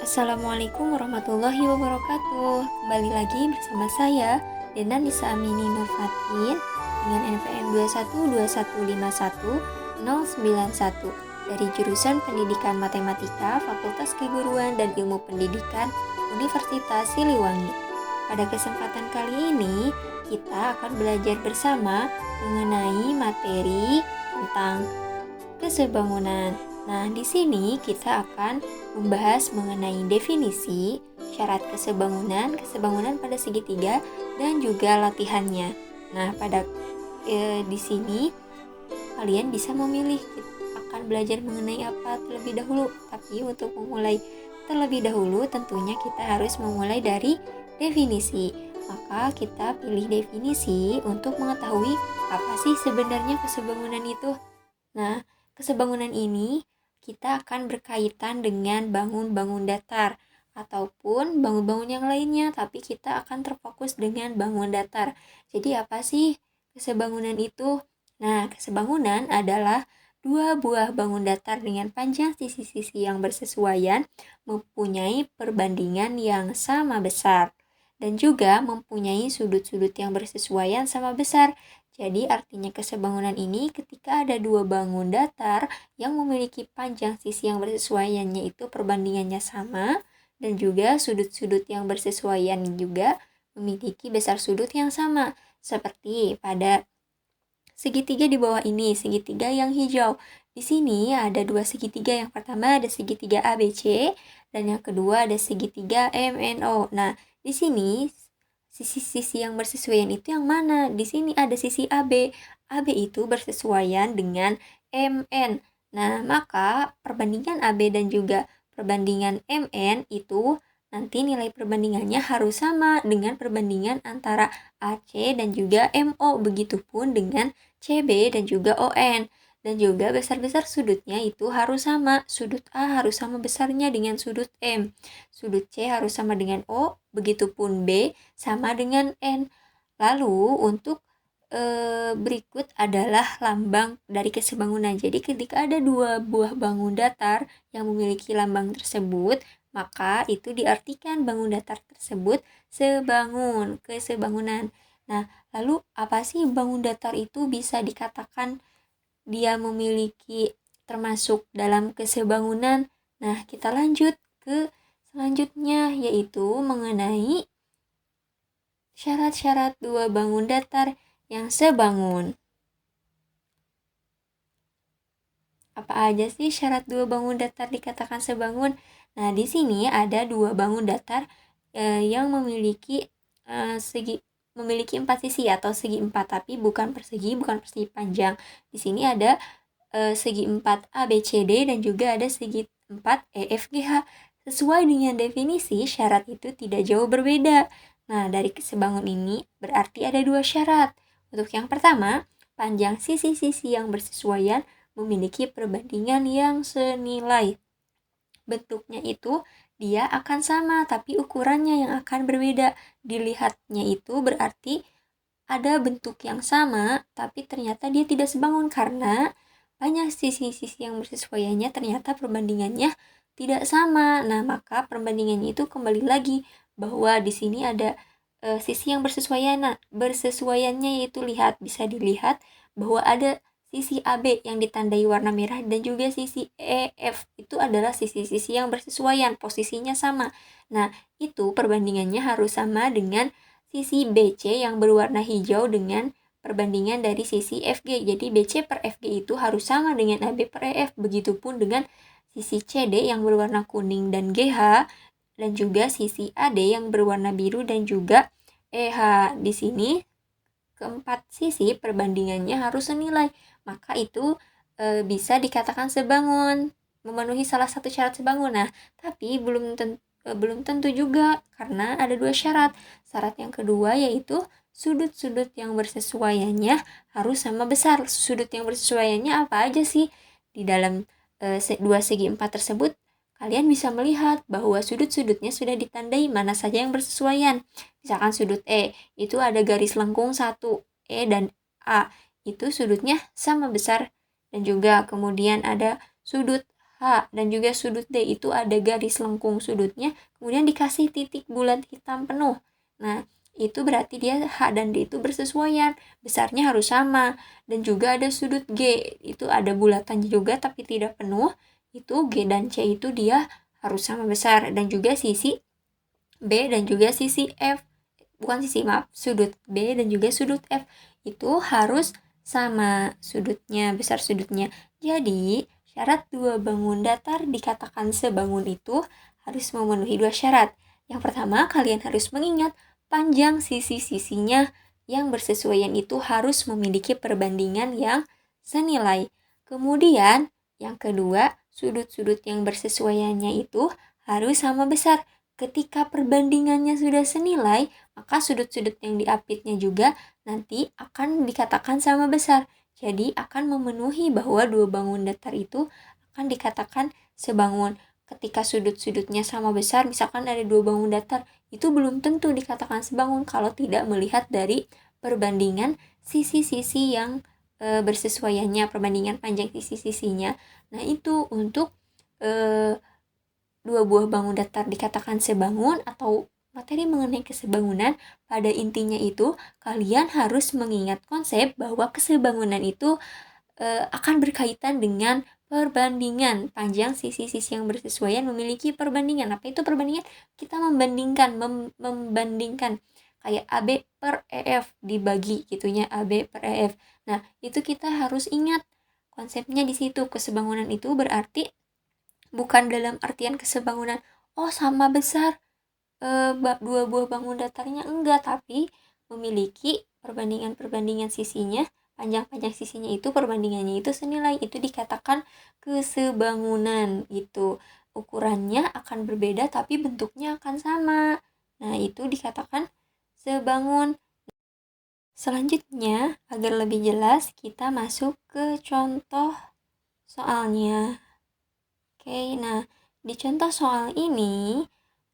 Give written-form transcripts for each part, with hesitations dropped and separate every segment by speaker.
Speaker 1: Assalamualaikum warahmatullahi wabarakatuh. Kembali lagi bersama saya, Dena Nisa Amini Nurfatin, dengan NPM 212151091 dari jurusan Pendidikan Matematika, Fakultas Keguruan dan Ilmu Pendidikan, Universitas Siliwangi. Pada kesempatan kali ini, kita akan belajar bersama mengenai materi tentang kesebangunan. Nah, di sini kita akan membahas mengenai definisi, syarat kesebangunan, kesebangunan pada segitiga, dan juga latihannya. Nah, di sini kalian bisa memilih akan belajar mengenai apa terlebih dahulu. Tapi untuk memulai terlebih dahulu, tentunya kita harus memulai dari definisi. Maka kita pilih definisi untuk mengetahui apa sih sebenarnya kesebangunan itu. Nah, kesebangunan ini kita akan berkaitan dengan bangun-bangun datar ataupun bangun-bangun yang lainnya, tapi kita akan terfokus dengan bangun datar. Jadi apa sih kesebangunan itu? Nah, kesebangunan adalah dua buah bangun datar dengan panjang sisi-sisi yang bersesuaian, mempunyai perbandingan yang sama besar, dan juga mempunyai sudut-sudut yang bersesuaian sama besar. Jadi artinya kesebangunan ini ketika ada dua bangun datar yang memiliki panjang sisi yang bersesuaiannya itu perbandingannya sama, dan juga sudut-sudut yang bersesuaian juga memiliki besar sudut yang sama. Seperti pada segitiga di bawah ini, segitiga yang hijau. Di sini ada dua segitiga, yang pertama ada segitiga ABC dan yang kedua ada segitiga MNO. Nah, di sini sisi-sisi yang bersesuaian itu yang mana? Di sini ada sisi AB. AB itu bersesuaian dengan MN. Nah, maka perbandingan AB dan juga perbandingan MN itu nanti nilai perbandingannya harus sama dengan perbandingan antara AC dan juga MO. Begitupun dengan CB dan juga ON. Dan juga besar-besar sudutnya itu harus sama. Sudut A harus sama besarnya dengan sudut M. Sudut C harus sama dengan O. Begitupun B sama dengan N. Lalu untuk berikut adalah lambang dari kesebangunan. Jadi ketika ada dua buah bangun datar yang memiliki lambang tersebut, maka itu diartikan bangun datar tersebut sebangun, kesebangunan. Nah, lalu apa sih bangun datar itu bisa dikatakan dia memiliki termasuk dalam kesebangunan? Nah, kita lanjut ke selanjutnya, yaitu mengenai syarat-syarat dua bangun datar yang sebangun. Apa aja sih syarat dua bangun datar dikatakan sebangun? Nah, di sini ada dua bangun datar yang memiliki memiliki 4 sisi atau segi 4, tapi bukan persegi panjang. Di sini ada segi 4 ABCD dan juga ada segi 4 EFGH. Sesuai dengan definisi, syarat itu tidak jauh berbeda. Nah, dari kesebangun ini berarti ada dua syarat. Untuk yang pertama, panjang sisi-sisi yang bersesuaian memiliki perbandingan yang senilai. Bentuknya itu dia akan sama, tapi ukurannya yang akan berbeda. Dilihatnya itu berarti ada bentuk yang sama, tapi ternyata dia tidak sebangun karena banyak sisi-sisi yang bersesuaiannya ternyata perbandingannya tidak sama. Nah, maka perbandingannya itu kembali lagi bahwa di sini ada sisi yang bersesuaiannya yaitu bisa dilihat bahwa ada sisi AB yang ditandai warna merah dan juga sisi EF itu adalah sisi-sisi yang bersesuaian, posisinya sama. Nah, itu perbandingannya harus sama dengan sisi BC yang berwarna hijau dengan perbandingan dari sisi FG. Jadi BC per FG itu harus sama dengan AB per EF. Begitupun dengan sisi CD yang berwarna kuning dan GH dan juga sisi AD yang berwarna biru dan juga EH. Di sini keempat sisi perbandingannya harus senilai. Maka itu bisa dikatakan sebangun, memenuhi salah satu syarat sebangun. Nah, tapi belum tentu juga karena ada dua syarat. Syarat yang kedua yaitu sudut-sudut yang bersesuaiannya harus sama besar. Sudut yang bersesuaiannya apa aja sih? Di dalam dua segi 4 tersebut, kalian bisa melihat bahwa sudut-sudutnya sudah ditandai mana saja yang bersesuaian. Misalkan sudut E, itu ada garis lengkung 1, E dan A. Itu sudutnya sama besar. Dan juga kemudian ada sudut H dan juga sudut D itu ada garis lengkung sudutnya, kemudian dikasih titik bulat hitam penuh. Nah, itu berarti dia H dan D itu bersesuaian, besarnya harus sama. Dan juga ada sudut G, itu ada bulatan juga tapi tidak penuh, itu G dan C itu dia harus sama besar. Dan juga sisi B dan juga sisi F, sudut B dan juga sudut F itu harus sama sudutnya, besar sudutnya. Jadi, syarat dua bangun datar dikatakan sebangun itu harus memenuhi dua syarat. Yang pertama, kalian harus mengingat panjang sisi-sisinya yang bersesuaian itu harus memiliki perbandingan yang senilai. Kemudian, yang kedua, sudut-sudut yang bersesuaiannya itu harus sama besar. Ketika perbandingannya sudah senilai, maka sudut-sudut yang diapitnya juga nanti akan dikatakan sama besar. Jadi akan memenuhi bahwa dua bangun datar itu akan dikatakan sebangun. Ketika sudut-sudutnya sama besar, misalkan ada dua bangun datar, itu belum tentu dikatakan sebangun kalau tidak melihat dari perbandingan sisi-sisi yang bersesuaiannya, perbandingan panjang sisi-sisinya. Nah, itu untuk dua buah bangun datar dikatakan sebangun atau materi mengenai kesebangunan. Pada intinya itu kalian harus mengingat konsep bahwa kesebangunan itu akan berkaitan dengan perbandingan panjang sisi-sisi yang bersesuaian memiliki perbandingan. Apa itu perbandingan? Kita membandingkan kayak AB per EF dibagi gitunya, AB per EF. Nah, itu kita harus ingat konsepnya di situ. Kesebangunan itu berarti bukan dalam artian kesebangunan sama besar dua buah bangun datarnya, enggak, tapi memiliki perbandingan sisinya, panjang sisinya itu perbandingannya itu senilai, itu dikatakan kesebangunan. Itu ukurannya akan berbeda tapi bentuknya akan sama. Nah, itu dikatakan sebangun. Selanjutnya, agar lebih jelas, kita masuk ke contoh soalnya. Oke, nah di contoh soal ini,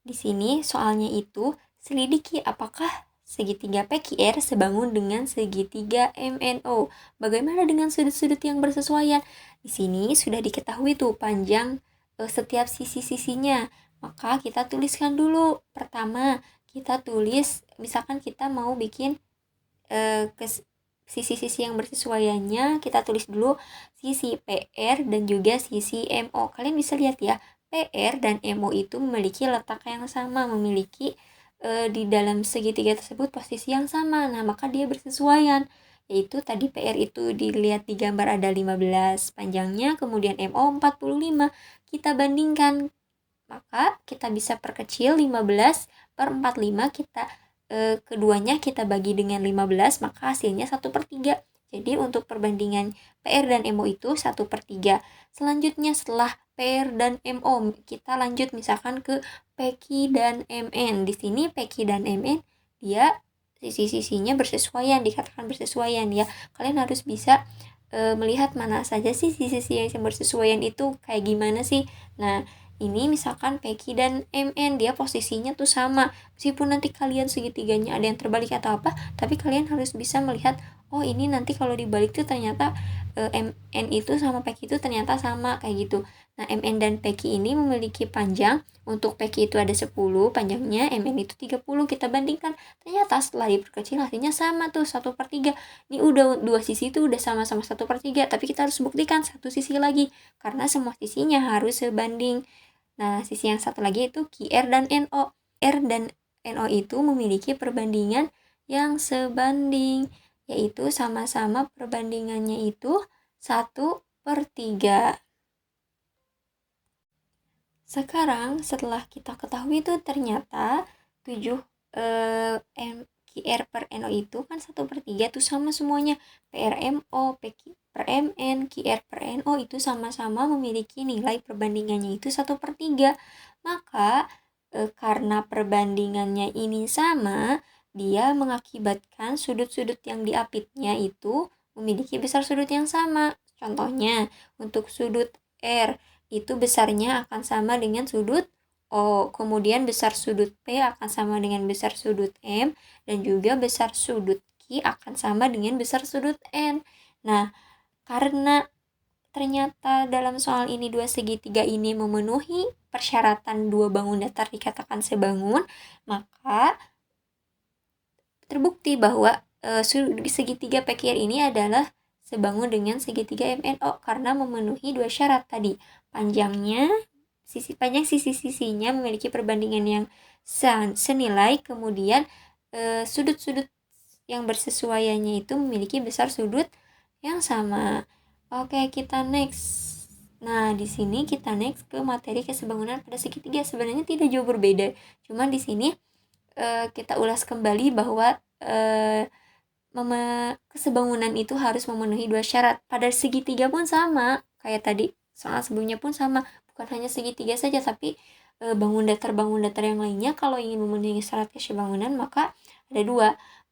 Speaker 1: di sini soalnya itu selidiki apakah segitiga PQR sebangun dengan segitiga MNO. Bagaimana dengan sudut-sudut yang bersesuaian? Di sini sudah diketahui tuh panjang setiap sisi-sisinya. Maka kita tuliskan dulu. Pertama, kita tulis, misalkan kita mau bikin sisi-sisi yang bersesuaiannya, kita tulis dulu sisi PR dan juga sisi MO. Kalian bisa lihat ya, PR dan MO itu memiliki letak yang sama, memiliki di dalam segitiga tersebut posisi yang sama. Nah, maka dia bersesuaian. Yaitu tadi PR itu dilihat di gambar ada 15 panjangnya, kemudian MO 45. Kita bandingkan, maka kita bisa perkecil 15 per 45, kita keduanya kita bagi dengan 15, maka hasilnya 1/3. Jadi untuk perbandingan PR dan MO itu 1/3. Selanjutnya setelah PR dan MO, kita lanjut misalkan ke PQ dan MN. Di sini PQ dan MN dia sisi-sisinya bersesuaian, dikatakan bersesuaian ya. Kalian harus bisa melihat mana saja sih sisi-sisi yang bersesuaian itu kayak gimana sih. Nah, ini misalkan PQ dan MN dia posisinya tuh sama, meskipun nanti kalian segitiganya ada yang terbalik atau apa, tapi kalian harus bisa melihat ini nanti kalau dibalik tuh ternyata MN itu sama PQ itu ternyata sama kayak gitu. Nah, MN dan PQ ini memiliki panjang, untuk PQ itu ada 10 panjangnya, MN itu 30. Kita bandingkan, ternyata setelah diperkecil hasilnya sama tuh 1/3. Ini udah dua sisi itu udah sama-sama 1/3, tapi kita harus buktikan satu sisi lagi karena semua sisinya harus sebanding. Nah, sisi yang satu lagi itu QR dan NO. R dan NO itu memiliki perbandingan yang sebanding, yaitu sama-sama perbandingannya itu 1/3. Sekarang setelah kita ketahui itu ternyata 7 QR per NO itu kan 1/3 tuh sama semuanya. PRMO, PQ per MN, QR per NO itu sama-sama memiliki nilai perbandingannya itu 1/3. Maka karena perbandingannya ini sama, dia mengakibatkan sudut-sudut yang diapitnya itu memiliki besar sudut yang sama. Contohnya, untuk sudut R itu besarnya akan sama dengan sudut O, kemudian besar sudut P akan sama dengan besar sudut M, dan juga besar sudut Q akan sama dengan besar sudut N. Nah, karena ternyata dalam soal ini dua segitiga ini memenuhi persyaratan dua bangun datar dikatakan sebangun, maka terbukti bahwa segitiga PQR ini adalah sebangun dengan segitiga MNO karena memenuhi dua syarat tadi. Panjang sisi-sisinya memiliki perbandingan yang senilai, kemudian sudut-sudut yang bersesuaiannya itu memiliki besar sudut yang sama. Oke, kita next. Nah, di sini kita next ke materi kesebangunan pada segitiga. Sebenarnya tidak jauh berbeda, cuman di sini kita ulas kembali bahwa kesebangunan itu harus memenuhi dua syarat. Pada segitiga pun sama, kayak tadi soal sebelumnya pun sama, bukan hanya segitiga saja, tapi bangun datar yang lainnya kalau ingin memenuhi syarat kesebangunan maka ada dua,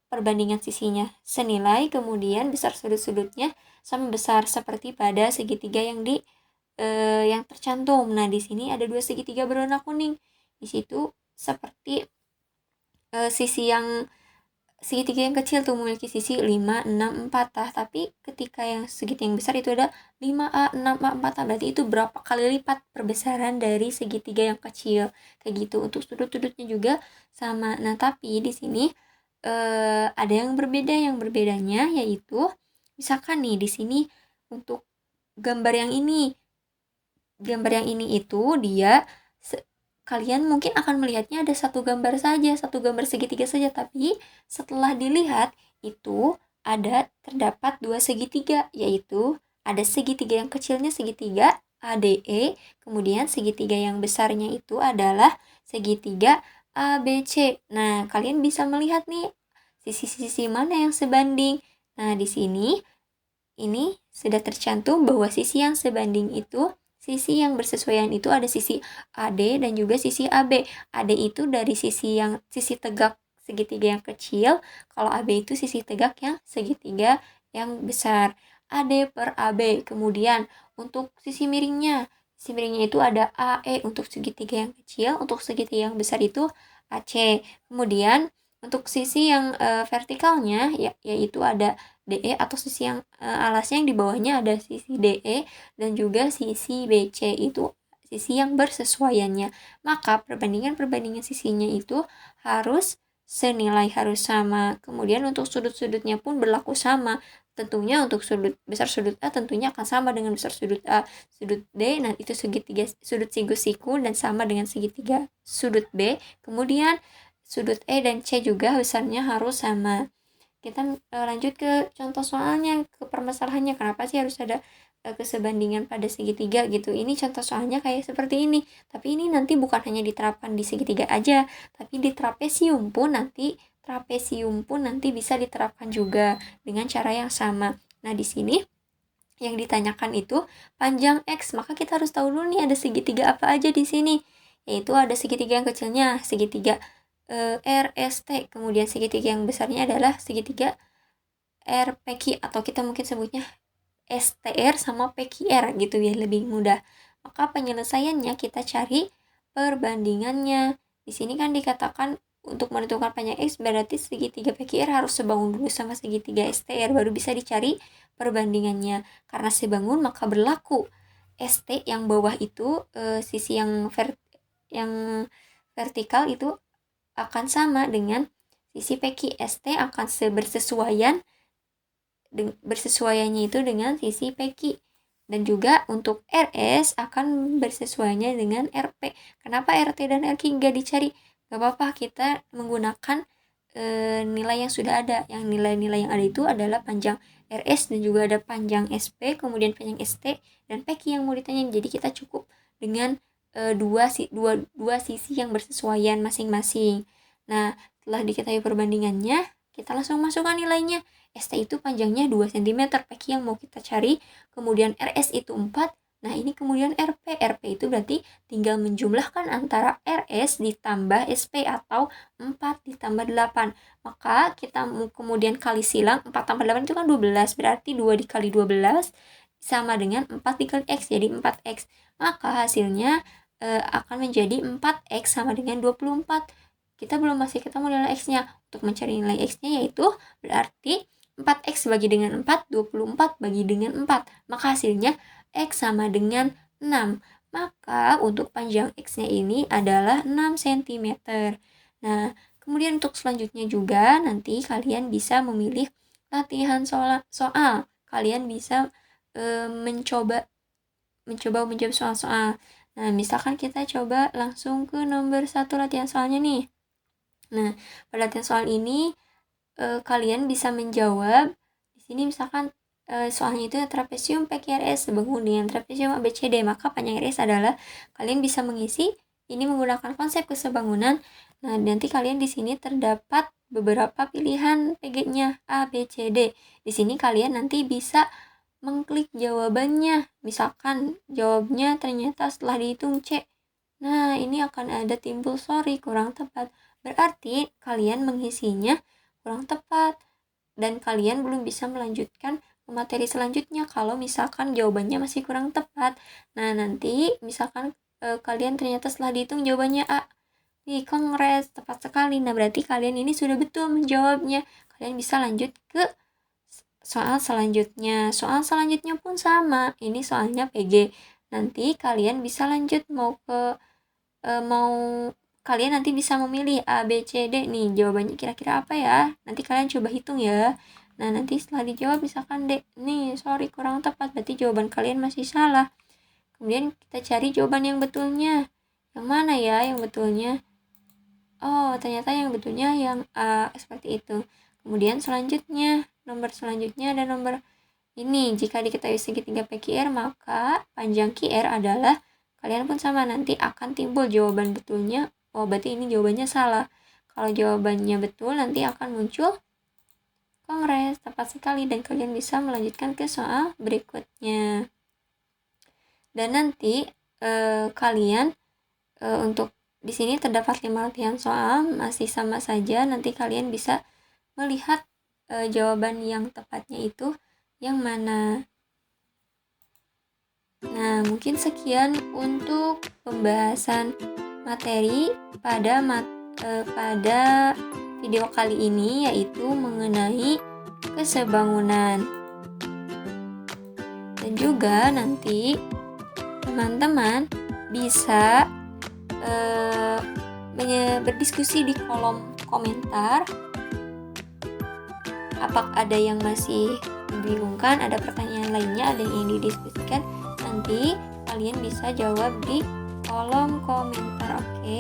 Speaker 1: perbandingan sisinya senilai, kemudian besar sudut-sudutnya sama besar seperti pada segitiga yang tercantum. Nah, di sini ada dua segitiga berwarna kuning. Di situ seperti segitiga yang kecil tuh memiliki sisi 5, 6, 4 tapi ketika yang segitiga yang besar itu ada 5A, 6A, 4A, berarti itu berapa kali lipat perbesaran dari segitiga yang kecil, kayak gitu. Untuk sudut-sudutnya juga sama. Nah, tapi di sini ada yang berbedanya yaitu misalkan nih di sini untuk gambar yang ini itu dia kalian mungkin akan melihatnya ada satu gambar segitiga saja, tapi setelah dilihat itu terdapat dua segitiga, yaitu ada segitiga yang kecilnya segitiga ADE, kemudian segitiga yang besarnya itu adalah segitiga ABC. Nah, kalian bisa melihat nih sisi-sisi mana yang sebanding. Nah, di sini ini sudah tercantum bahwa sisi yang sebanding itu, sisi yang bersesuaian itu ada sisi AD dan juga sisi AB. AD itu dari sisi tegak segitiga yang kecil, kalau AB itu sisi tegak yang segitiga yang besar. AD per AB. Kemudian untuk sisi miringnya itu ada AE untuk segitiga yang kecil, untuk segitiga yang besar itu AC. Kemudian untuk sisi yang vertikalnya yaitu ada DE atau sisi yang alasnya yang di bawahnya ada sisi DE dan juga sisi BC itu sisi yang bersesuaiannya. Maka perbandingan sisinya itu harus senilai, harus sama. Kemudian untuk sudut-sudutnya pun berlaku sama. Tentunya untuk besar sudut A tentunya akan sama dengan besar sudut A. Sudut D, nah itu segitiga sudut siku dan sama dengan segitiga sudut B. Kemudian sudut E dan C juga besarnya harus sama. Kita lanjut ke contoh soalnya, ke permasalahannya. Kenapa sih harus ada kesebandingan pada segitiga gitu. Ini contoh soalnya kayak seperti ini. Tapi ini nanti bukan hanya diterapkan di segitiga aja, tapi di trapesium pun nanti bisa diterapkan juga dengan cara yang sama. Nah, di sini yang ditanyakan itu panjang X, maka kita harus tahu dulu nih ada segitiga apa aja di sini. Yaitu ada segitiga yang kecilnya, segitiga RST, kemudian segitiga yang besarnya adalah segitiga RPQ atau kita mungkin sebutnya STR sama PQR gitu ya, lebih mudah. Maka penyelesaiannya kita cari perbandingannya. Di sini kan dikatakan untuk menentukan panjang X berarti segitiga PQR harus sebangun dulu sama segitiga STR baru bisa dicari perbandingannya. Karena sebangun maka berlaku ST yang bawah itu sisi yang vertikal itu akan sama dengan sisi PQ. ST akan bersesuaiannya itu dengan sisi PQ. Dan juga untuk RS akan bersesuaiannya dengan RP. Kenapa RT dan RQ nggak dicari? Gak apa-apa, kita menggunakan nilai yang sudah ada. Yang nilai-nilai yang ada itu adalah panjang RS dan juga ada panjang SP, kemudian panjang ST dan PQ yang mau ditanya. Jadi kita cukup dengan dua sisi yang bersesuaian masing-masing. Nah, setelah diketahui perbandingannya, kita langsung masukkan nilainya. ST itu panjangnya 2 cm, PQ yang mau kita cari, kemudian RS itu 4, nah ini kemudian RP itu berarti tinggal menjumlahkan antara RS ditambah SP atau 4 ditambah 8. Maka kita kemudian kali silang, 4 tambah 8 itu kan 12, berarti 2 dikali 12 sama dengan 4 dikali X, jadi 4X. Maka hasilnya akan menjadi 4X sama dengan 24. Kita belum masih ketemu nilai X-nya. Untuk mencari nilai X-nya yaitu berarti 4x bagi dengan 4, 24 bagi dengan 4. Maka hasilnya x sama dengan 6. Maka untuk panjang x-nya ini adalah 6 cm. Nah, kemudian untuk selanjutnya juga nanti kalian bisa memilih latihan soal. Kalian bisa mencoba menjawab soal-soal. Nah, misalkan kita coba langsung ke nomor 1 latihan soalnya nih. Nah, pada latihan soal ini kalian bisa menjawab. Di sini misalkan soalnya itu trapesium PQRS sebangun dengan trapesium ABCD, maka panjang RS adalah, kalian bisa mengisi ini menggunakan konsep kesebangunan. Nah, nanti kalian di sini terdapat beberapa pilihan PG-nya A, B, C, D. Di sini kalian nanti bisa mengklik jawabannya. Misalkan jawabnya ternyata setelah dihitung C. Nah, ini akan ada timbul sorry kurang tepat. Berarti kalian mengisinya kurang tepat dan kalian belum bisa melanjutkan ke materi selanjutnya kalau misalkan jawabannya masih kurang tepat. Nah, nanti misalkan kalian ternyata setelah dihitung jawabannya A. Nih, kongres, tepat sekali. Nah, berarti kalian ini sudah betul menjawabnya. Kalian bisa lanjut ke soal selanjutnya. Soal selanjutnya pun sama. Ini soalnya PG. Nanti kalian bisa lanjut mau kalian nanti bisa memilih A, B, C, D nih. Jawabannya kira-kira apa ya? Nanti kalian coba hitung ya. Nah, nanti setelah dijawab misalkan D. Nih, sorry kurang tepat. Berarti jawaban kalian masih salah. Kemudian kita cari jawaban yang betulnya. Yang mana ya yang betulnya? Oh, ternyata yang betulnya yang A, seperti itu. Kemudian selanjutnya, nomor selanjutnya ada nomor ini. Jika diketahui segitiga PQR, maka panjang QR adalah, kalian pun sama, nanti akan timbul jawaban betulnya. Oh, berarti ini jawabannya salah. Kalau jawabannya betul, nanti akan muncul kongres, tepat sekali, dan kalian bisa melanjutkan ke soal berikutnya. Dan nanti kalian untuk di sini terdapat 5 latihan soal, masih sama saja. Nanti kalian bisa melihat jawaban yang tepatnya itu yang mana. Nah, mungkin sekian untuk pembahasan materi pada video kali ini, yaitu mengenai kesebangunan. Dan juga nanti teman-teman bisa berdiskusi di kolom komentar. Apakah ada yang masih membingungkan, ada pertanyaan lainnya, ada yang ingin didiskusikan, nanti kalian bisa jawab di kolom komentar, oke?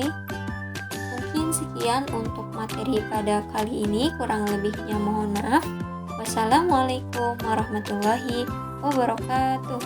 Speaker 1: Mungkin sekian untuk materi pada kali ini, kurang lebihnya mohon maaf. Wassalamualaikum warahmatullahi wabarakatuh.